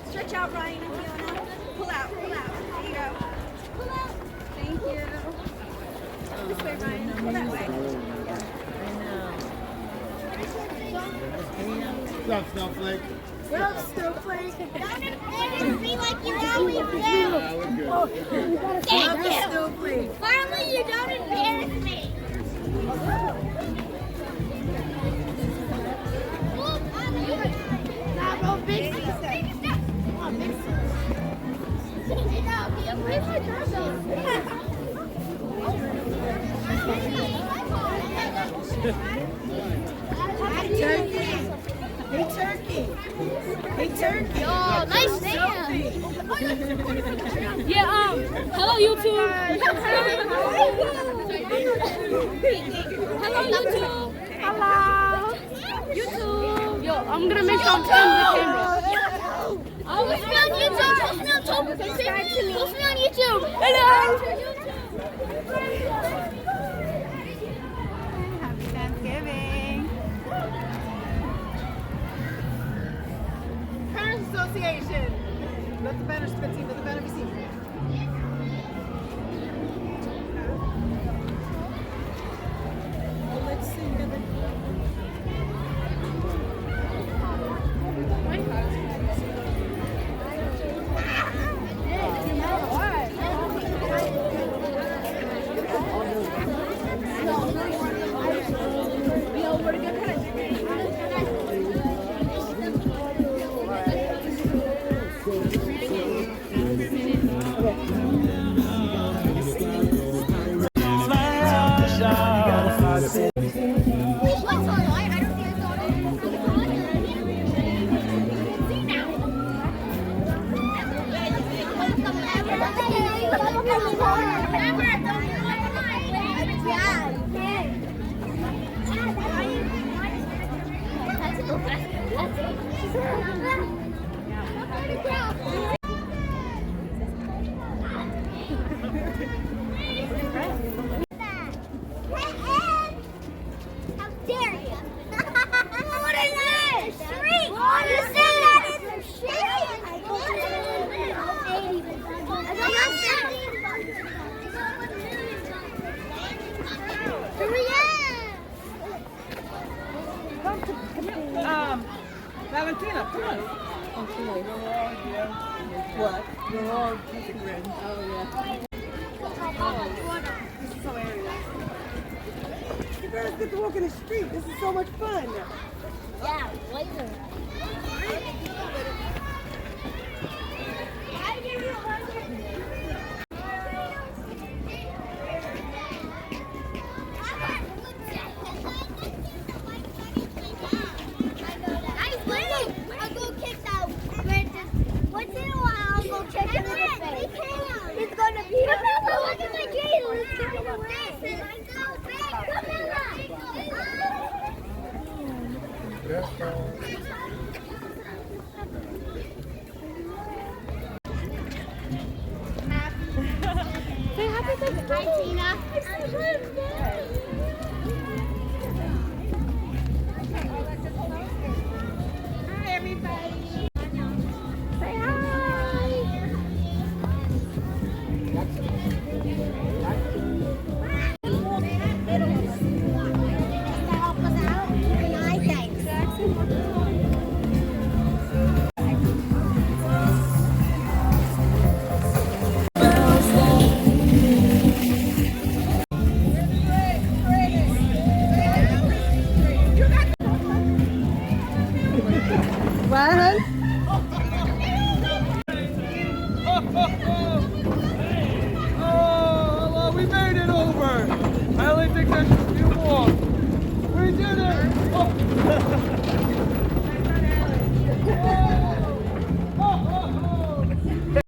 Stretch out, Ryan and Fiona. Pull out, pull out. There you go. Pull out. Thank you. This way, Ryan. Pull that way. What's up, Snowflake? What up, Snowflake? Don't embarrass me like you always do. Thank you. Snowflake. Finally, you don't embarrass me. Bravo, big step. Come on, big step. Where's my turkey. Hey, turkey. Hey, turkey. Oh, nice stand. Yeah, hello YouTube. Hello YouTube. Hello. YouTube. Yo, I'm gonna make sure I'm turning the camera. Oh, post me on YouTube. Post me on YouTube. Hello. Happy Thanksgiving. Parents Association. Let the banner spit team, let the banner be seen. Let's see. Valentina, come on. What? We're all taking rings. Oh, yeah. This is hilarious. You guys get to walk in the street. This is so much fun. Yeah, later. Hi, Tina. Hi, everybody. Say hi. What?